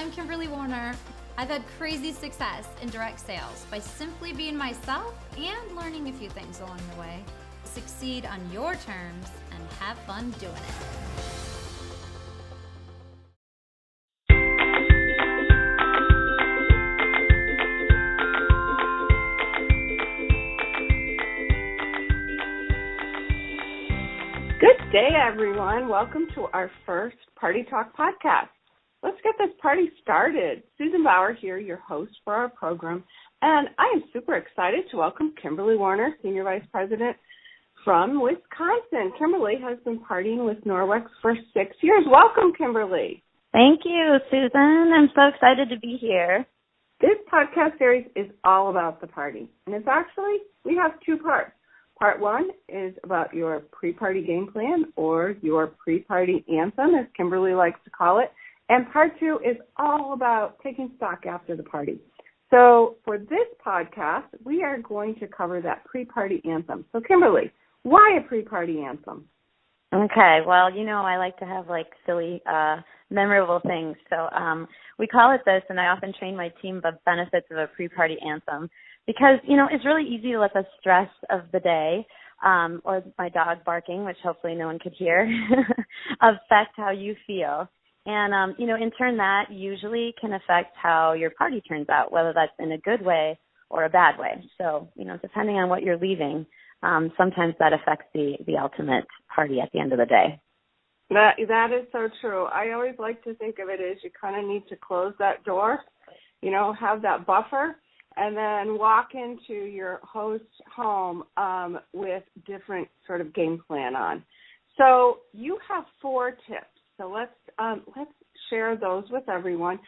I'm Kimberly Warner. I've had crazy success in direct sales by simply being myself and learning a few things along the way. Succeed on your terms and have fun doing it. Good day, everyone. Welcome to our first Party Talk podcast. Let's get this party started. Susan Bauer here, your host for our program, and I am super excited to welcome Kimberly Warner, Senior Vice President from Wisconsin. Kimberly has been partying with Norwex for 6 years. Welcome, Kimberly. Thank you, Susan. I'm so excited to be here. This podcast series is all about the party, and it's actually, we have two parts. Part one is about your pre-party game plan, or your pre-party anthem, as Kimberly likes to call it. And part two is all about taking stock after the party. So for this podcast, we are going to cover that pre-party anthem. So Kimberly, why a pre-party anthem? Okay, well, you know, I like to have like silly, memorable things. So we call it this, and I often train my team the benefits of a pre-party anthem because, you know, it's really easy to let the stress of the day or my dog barking, which hopefully no one could hear, affect how you feel. And, you know, in turn, that usually can affect how your party turns out, whether that's in a good way or a bad way. So, you know, depending on what you're leaving, sometimes that affects the ultimate party at the end of the day. That is so true. I always like to think of it as you kind of need to close that door, you know, have that buffer, and then walk into your host's home with different sort of game plan on. So you have 4 tips. So let's share those with everyone,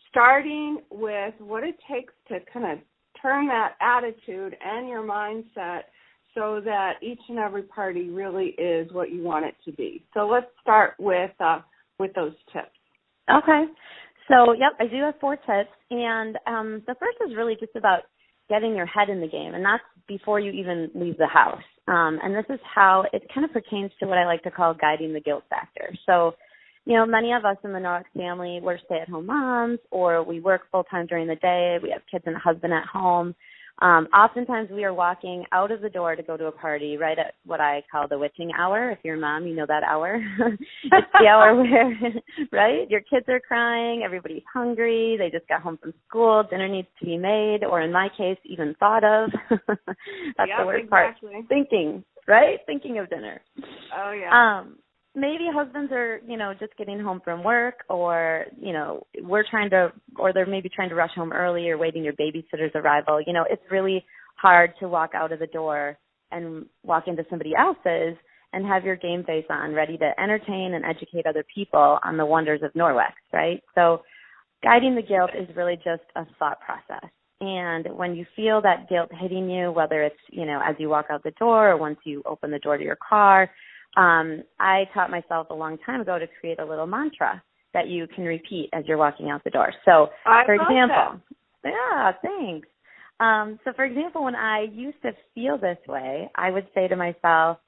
starting with what it takes to kind of turn that attitude and your mindset so that each and every party really is what you want it to be. So let's start with those tips. Okay. So, yep, I do have 4 tips, and the first is really just about getting your head in the game, and that's before you even leave the house. And this is how it kind of pertains to what I like to call guiding the guilt factor. So, you know, many of us in the Norwex family, we're stay-at-home moms, or we work full-time during the day. We have kids and a husband at home. Oftentimes we are walking out of the door to go to a party right at what I call the witching hour. If you're a mom, you know that hour. It's the hour where, right, your kids are crying, everybody's hungry, they just got home from school, dinner needs to be made, or in my case, even thought of. That's the worst exactly. part. Thinking, right? Thinking of dinner. Oh, yeah. Maybe husbands are, you know, just getting home from work, or, you know, or they're maybe trying to rush home early, or waiting your babysitter's arrival. You know, it's really hard to walk out of the door and walk into somebody else's and have your game face on, ready to entertain and educate other people on the wonders of Norwex, right? So guiding the guilt is really just a thought process. And when you feel that guilt hitting you, whether it's, you know, as you walk out the door or once you open the door to your car, I taught myself a long time ago to create a little mantra that you can repeat as you're walking out the door. So, for example, yeah, thanks. So, for example, when I used to feel this way, I would say to myself,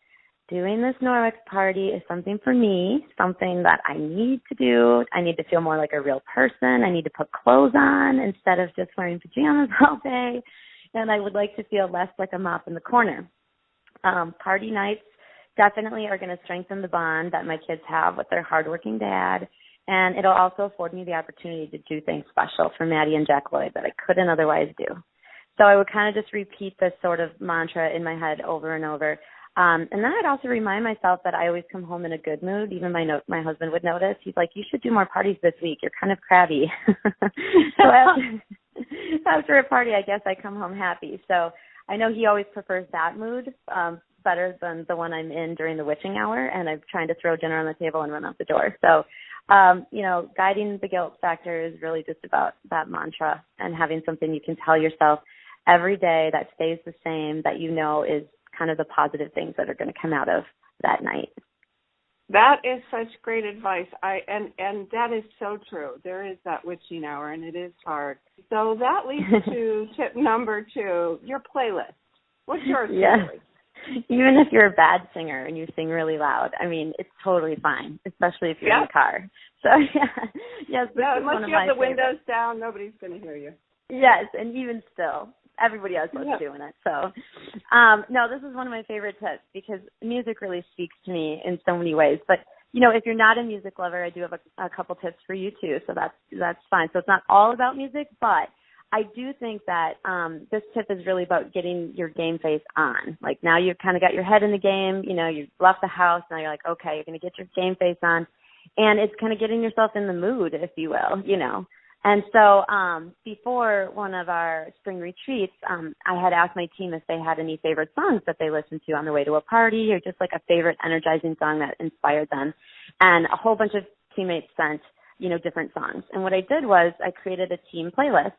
doing this Norwex party is something for me, something that I need to do. I need to feel more like a real person. I need to put clothes on instead of just wearing pajamas all day. And I would like to feel less like a mop in the corner. Party nights definitely are going to strengthen the bond that my kids have with their hardworking dad, and it'll also afford me the opportunity to do things special for Maddie and Jack Lloyd that I couldn't otherwise do. So I would kind of just repeat this sort of mantra in my head over and over. And then I'd also remind myself that I always come home in a good mood. Even my husband would notice. He's like, you should do more parties this week. You're kind of crabby. So after a party, I guess I come home happy. So I know he always prefers that mood better than the one I'm in during the witching hour, and I'm trying to throw dinner on the table and run out the door. So, you know, guiding the guilt factor is really just about that mantra and having something you can tell yourself every day that stays the same, that you know is kind of the positive things that are going to come out of that night. That is such great advice. And that is so true. There is that witching hour, and it is hard. So that leads to tip number 2, your playlist. What's yours, Yes. Kimberly? Even if you're a bad singer and you sing really loud, I mean, it's totally fine, especially if you're in the car. So, yes, unless you have the windows down, nobody's going to hear you. Yes, and even still, everybody else was doing it. So, no, this is one of my favorite tips because music really speaks to me in so many ways. But, if you're not a music lover, I do have a couple tips for you too. So that's fine. So it's not all about music, but I do think that this tip is really about getting your game face on. Like now you've kind of got your head in the game, you've left the house, now you're like, okay, you're going to get your game face on. And it's kind of getting yourself in the mood, if you will, And so before one of our spring retreats, I had asked my team if they had any favorite songs that they listened to on the way to a party or just like a favorite energizing song that inspired them. And a whole bunch of teammates sent, different songs. And what I did was I created a team playlist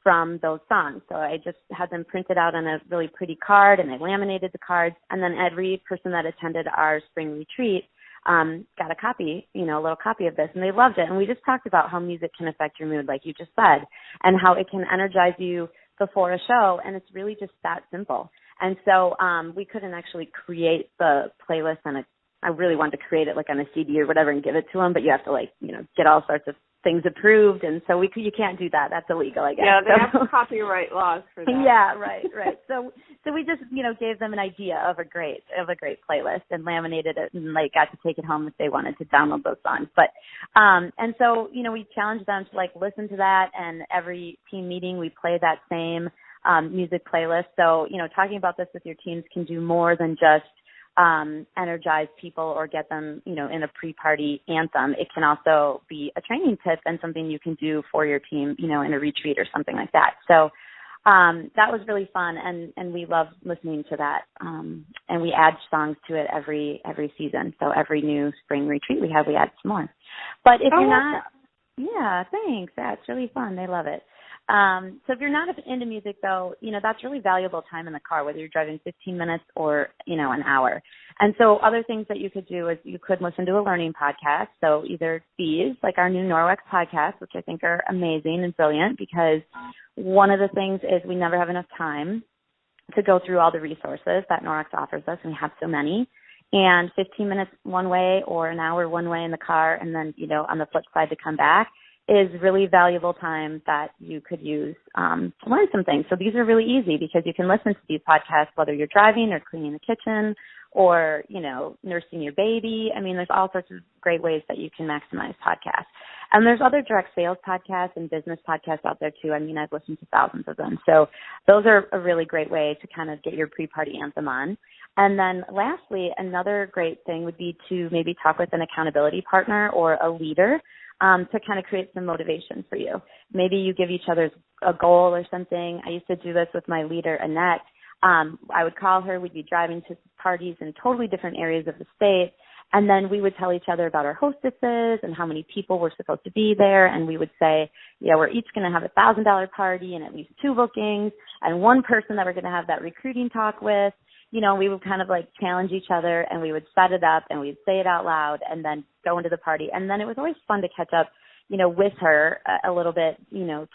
from those songs. So I just had them printed out on a really pretty card and I laminated the cards. And then every person that attended our spring retreat got a copy, a little copy of this, and they loved it. And we just talked about how music can affect your mood, like you just said, and how it can energize you before a show, and it's really just that simple. And so we couldn't actually create the playlist I really wanted to create it like on a CD or whatever and give it to them, but you have to get all sorts of things approved, and so you can't do that. That's illegal, I guess. Yeah, they have copyright laws for that. Yeah, right. So we just gave them an idea of a great playlist and laminated it and got to take it home if they wanted to download those songs. But and so we challenged them to listen to that, and every team meeting we play that same music playlist. So talking about this with your teams can do more than just energize people or get them, in a pre-party anthem. It can also be a training tip and something you can do for your team, in a retreat or something like that. So that was really fun, and we love listening to that. And we add songs to it every season. So every new spring retreat we add some more. But if you're not, yeah, thanks. That's really fun. They love it. So if you're not into music, though, that's really valuable time in the car, whether you're driving 15 minutes or, an hour. And so other things that you could do is you could listen to a learning podcast. So either these, like our new Norwex podcast, which I think are amazing and brilliant, because one of the things is we never have enough time to go through all the resources that Norwex offers us, and we have so many. And 15 minutes one way or an hour one way in the car, and then, on the flip side to come back, is really valuable time that you could use to learn some things. So these are really easy because you can listen to these podcasts whether you're driving or cleaning the kitchen or, nursing your baby. I mean, there's all sorts of great ways that you can maximize podcasts. And there's other direct sales podcasts and business podcasts out there too. I mean, I've listened to thousands of them. So those are a really great way to kind of get your pre-party anthem on. And then lastly, another great thing would be to maybe talk with an accountability partner or a leader to kind of create some motivation for you. Maybe you give each other a goal or something. I used to do this with my leader, Annette. I would call her. We'd be driving to parties in totally different areas of the state. And then we would tell each other about our hostesses and how many people were supposed to be there. And we would say, we're each going to have $1,000 party and at least 2 bookings and one person that we're going to have that recruiting talk with. We would kind of challenge each other, and we would set it up and we'd say it out loud and then go into the party. And then it was always fun to catch up, with her a little bit,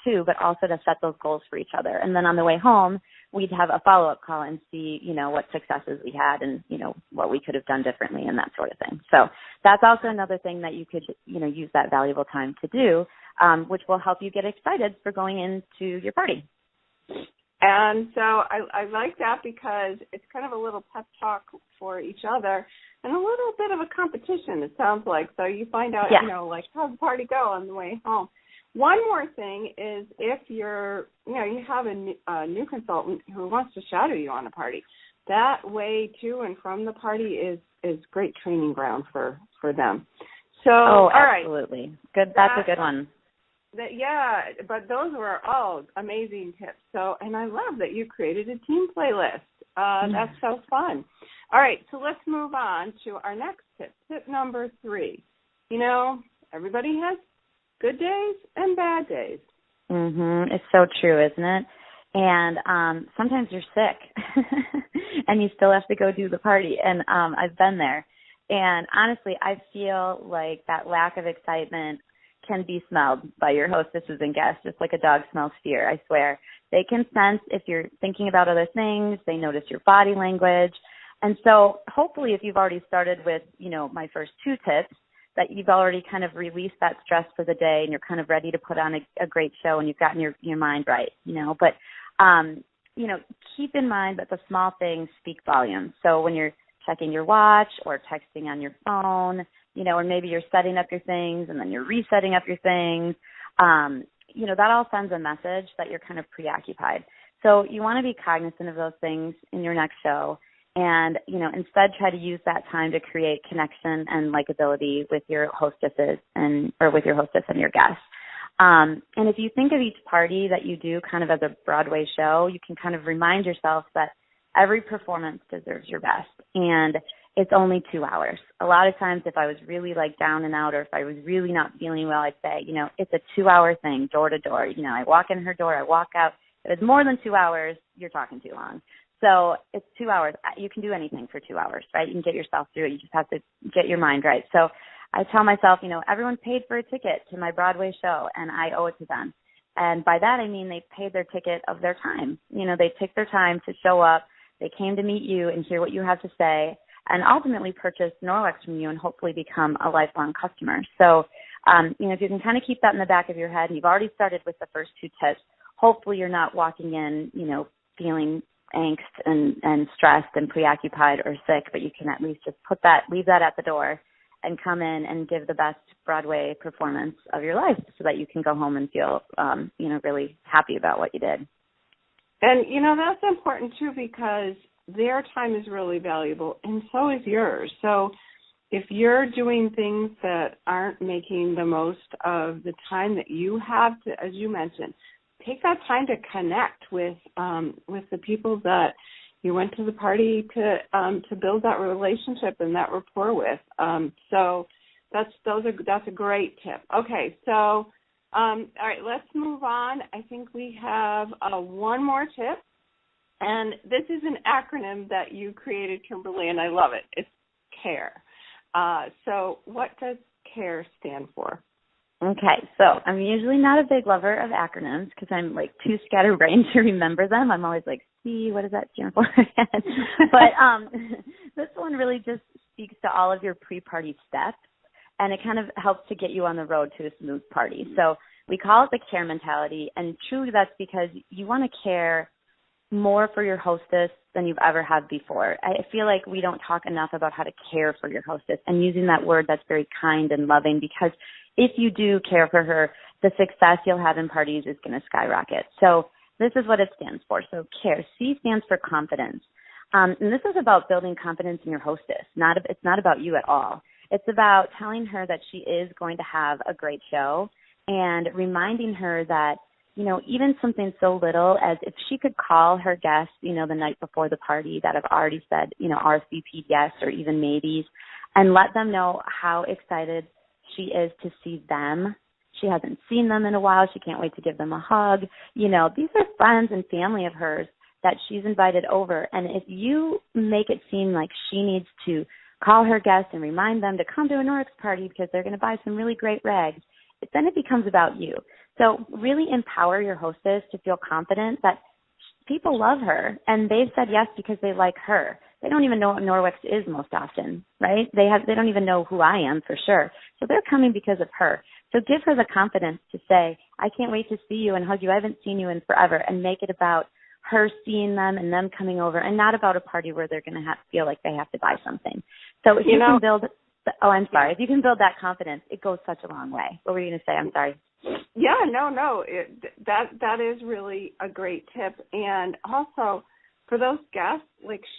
too, but also to set those goals for each other. And then on the way home, we'd have a follow-up call and see, what successes we had and, what we could have done differently and that sort of thing. So that's also another thing that you could, use that valuable time to do, which will help you get excited for going into your party. And so I like that because it's kind of a little pep talk for each other and a little bit of a competition, it sounds like. So you find out, how's the party go on the way home. One more thing is if you have a new consultant who wants to shadow you on a party, that way to and from the party is great training ground for them. So, all right. Absolutely. Good. That's a good one. But those were all amazing tips. So, and I love that you created a team playlist. That's so fun. All right, so let's move on to our next tip. Tip number 3. Everybody has good days and bad days. It's so true, isn't it? And sometimes you're sick and you still have to go do the party. And I've been there. And honestly, I feel like that lack of excitement can be smelled by your hostesses and guests, just like a dog smells fear, I swear. They can sense if you're thinking about other things. They notice your body language. And so hopefully if you've already started with, my first 2 tips, that you've already kind of released that stress for the day and you're kind of ready to put on a great show and you've gotten your mind right, But, keep in mind that the small things speak volumes. So when you're checking your watch or texting on your phone, or maybe you're setting up your things and then you're resetting up your things, that all sends a message that you're kind of preoccupied. So you want to be cognizant of those things in your next show and, instead try to use that time to create connection and likability with your hostesses or with your hostess and your guests. And if you think of each party that you do kind of as a Broadway show, you can kind of remind yourself that every performance deserves your best. And it's only 2 hours. A lot of times if I was really down and out or if I was really not feeling well, I'd say, it's a 2-hour thing, door to door. I walk in her door, I walk out. If it's more than 2 hours, you're talking too long. So it's 2 hours. You can do anything for 2 hours, right? You can get yourself through it. You just have to get your mind right. So I tell myself, everyone paid for a ticket to my Broadway show and I owe it to them. And by that, I mean they paid their ticket of their time. They took their time to show up. They came to meet you and hear what you have to say and ultimately purchase Norwex from you and hopefully become a lifelong customer. So, if you can kind of keep that in the back of your head, you've already started with the first 2 tips. Hopefully you're not walking in, feeling angst and stressed and preoccupied or sick, but you can at least just leave that at the door and come in and give the best Broadway performance of your life so that you can go home and feel, really happy about what you did. And, that's important, too, because their time is really valuable, and so is yours. So if you're doing things that aren't making the most of the time that you have to, as you mentioned, take that time to connect with the people that you went to the party to build that relationship and that rapport with. So that's a great tip. Okay, so all right, let's move on. I think we have one more tip, and this is an acronym that you created, Kimberly, and I love it. It's CARE. So what does CARE stand for? Okay, so I'm usually not a big lover of acronyms because I'm too scatterbrained to remember them. I'm always C, what does that stand for? But this one really just speaks to all of your pre-party steps, and it kind of helps to get you on the road to a smooth party. So we call it the CARE mentality, and truly that's because you want to care more for your hostess than you've ever had before. I feel like we don't talk enough about how to care for your hostess and using that word that's very kind and loving, because if you do care for her, the success you'll have in parties is going to skyrocket. So this is what it stands for. So CARE. C stands for confidence. And this is about building confidence in your hostess. It's not about you at all. It's about telling her that she is going to have a great show and reminding her that, even something so little as if she could call her guests, the night before the party that have already said, RSVP yes or even maybes, and let them know how excited she is to see them. She hasn't seen them in a while. She can't wait to give them a hug. These are friends and family of hers that she's invited over. And if you make it seem like she needs to call her guests and remind them to come to a Norwex party because they're going to buy some really great rags, then it becomes about you. So really empower your hostess to feel confident that people love her and they've said yes because they like her. They don't even know what Norwex is most often, right? They don't even know who I am for sure. So they're coming because of her. So give her the confidence to say, I can't wait to see you and hug you. I haven't seen you in forever, and make it about her seeing them and them coming over, and not about a party where they're going to feel like they have to buy something. So if you can build, if you can build that confidence, it goes such a long way. What were you going to say? I'm sorry. Yeah, no. That is really a great tip. And also, for those guests,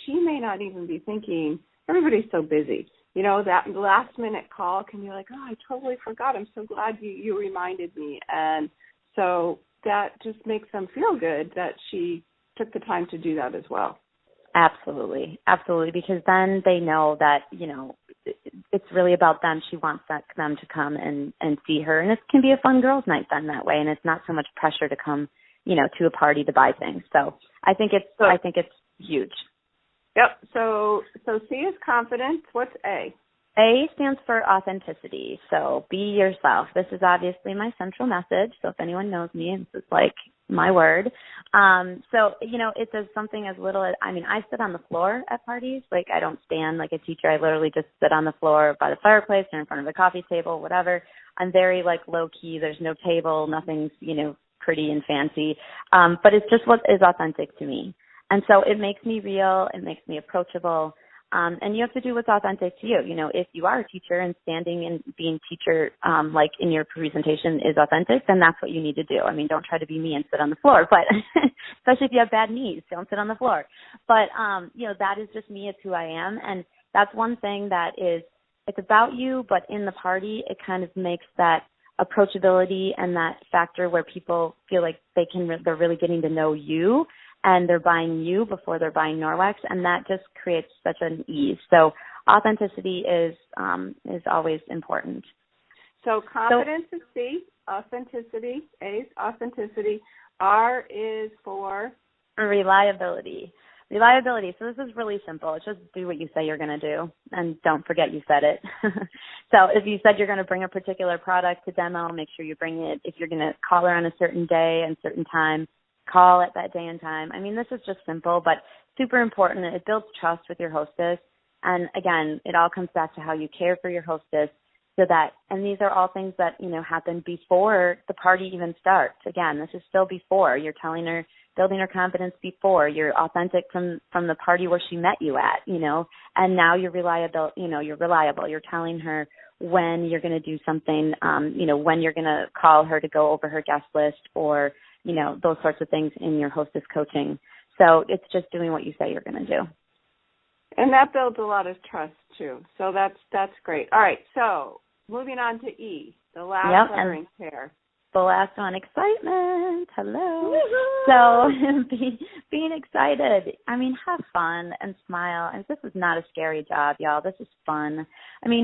she may not even be thinking, everybody's so busy. That last-minute call can be like, oh, I totally forgot. I'm so glad you reminded me. And so that just makes them feel good that she took the time to do that as well. Absolutely, because then they know that, it's really about them. She wants them to come and see her. And it can be a fun girls' night then that way, and it's not so much pressure to come, to a party to buy things. So I think it's huge. Yep. So C is confidence. What's A? A stands for authenticity. So be yourself. This is obviously my central message. So if anyone knows me, this is like my word. So, it does something as little as, I sit on the floor at parties. Like, I don't stand like a teacher. I literally just sit on the floor by the fireplace or in front of a coffee table, whatever. I'm very like low key. There's no table. Nothing's, pretty and fancy. But it's just what is authentic to me. And so it makes me real. It makes me approachable. And you have to do what's authentic to you. If you are a teacher and standing and being teacher, like in your presentation is authentic, then that's what you need to do. Don't try to be me and sit on the floor, but especially if you have bad knees, don't sit on the floor. But, that is just me. It's who I am. And that's one thing that it's about you, but in the party, it kind of makes that approachability and that factor where people feel like they're really getting to know you. And they're buying you before they're buying Norwex, and that just creates such an ease. So authenticity is always important. So confidence is C, authenticity, A is authenticity, R is for? Reliability. Reliability. So this is really simple. It's just do what you say you're going to do, and don't forget you said it. So if you said you're going to bring a particular product to demo, make sure you bring it. If you're going to call her on a certain day and certain time, call at that day and time. This is just simple, but super important. It builds trust with your hostess. And again, it all comes back to how you care for your hostess and these are all things that, happen before the party even starts. Again, this is still before. You're telling her, building her confidence before. You're authentic from the party where she met you at, and now you're reliable, You're telling her when you're going to do something, when you're going to call her to go over her guest list or, those sorts of things in your hostess coaching. So it's just doing what you say you're going to do. And that builds a lot of trust, too. So that's great. All right, so moving on to E, the last lettering pair. The last one, excitement. Hello. Woo-hoo! So being excited. Have fun and smile. And this is not a scary job, y'all. This is fun.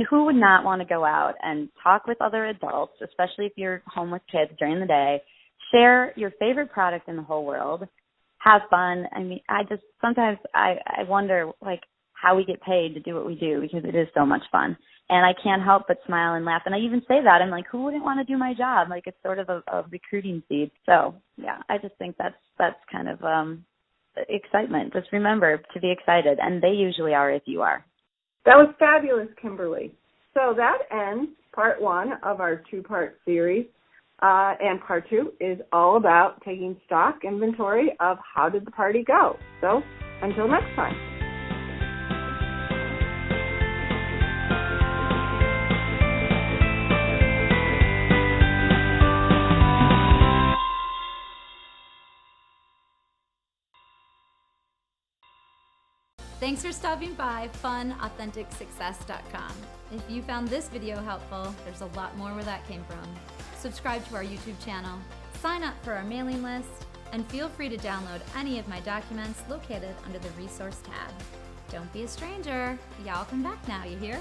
Who would not want to go out and talk with other adults, especially if you're home with kids during the day, share your favorite product in the whole world, have fun. Sometimes I wonder, how we get paid to do what we do because it is so much fun. And I can't help but smile and laugh. And I even say that. I'm like, who wouldn't want to do my job? It's sort of a recruiting seed. So, yeah, I just think that's kind of excitement. Just remember to be excited. And they usually are if you are. That was fabulous, Kimberly. So that ends part 1 of our 2-part series. And part 2 is all about taking stock inventory of how did the party go. So until next time. Thanks for stopping by funauthenticsuccess.com. If you found this video helpful, there's a lot more where that came from. Subscribe to our YouTube channel, sign up for our mailing list, and feel free to download any of my documents located under the resource tab. Don't be a stranger. Y'all come back now, you hear?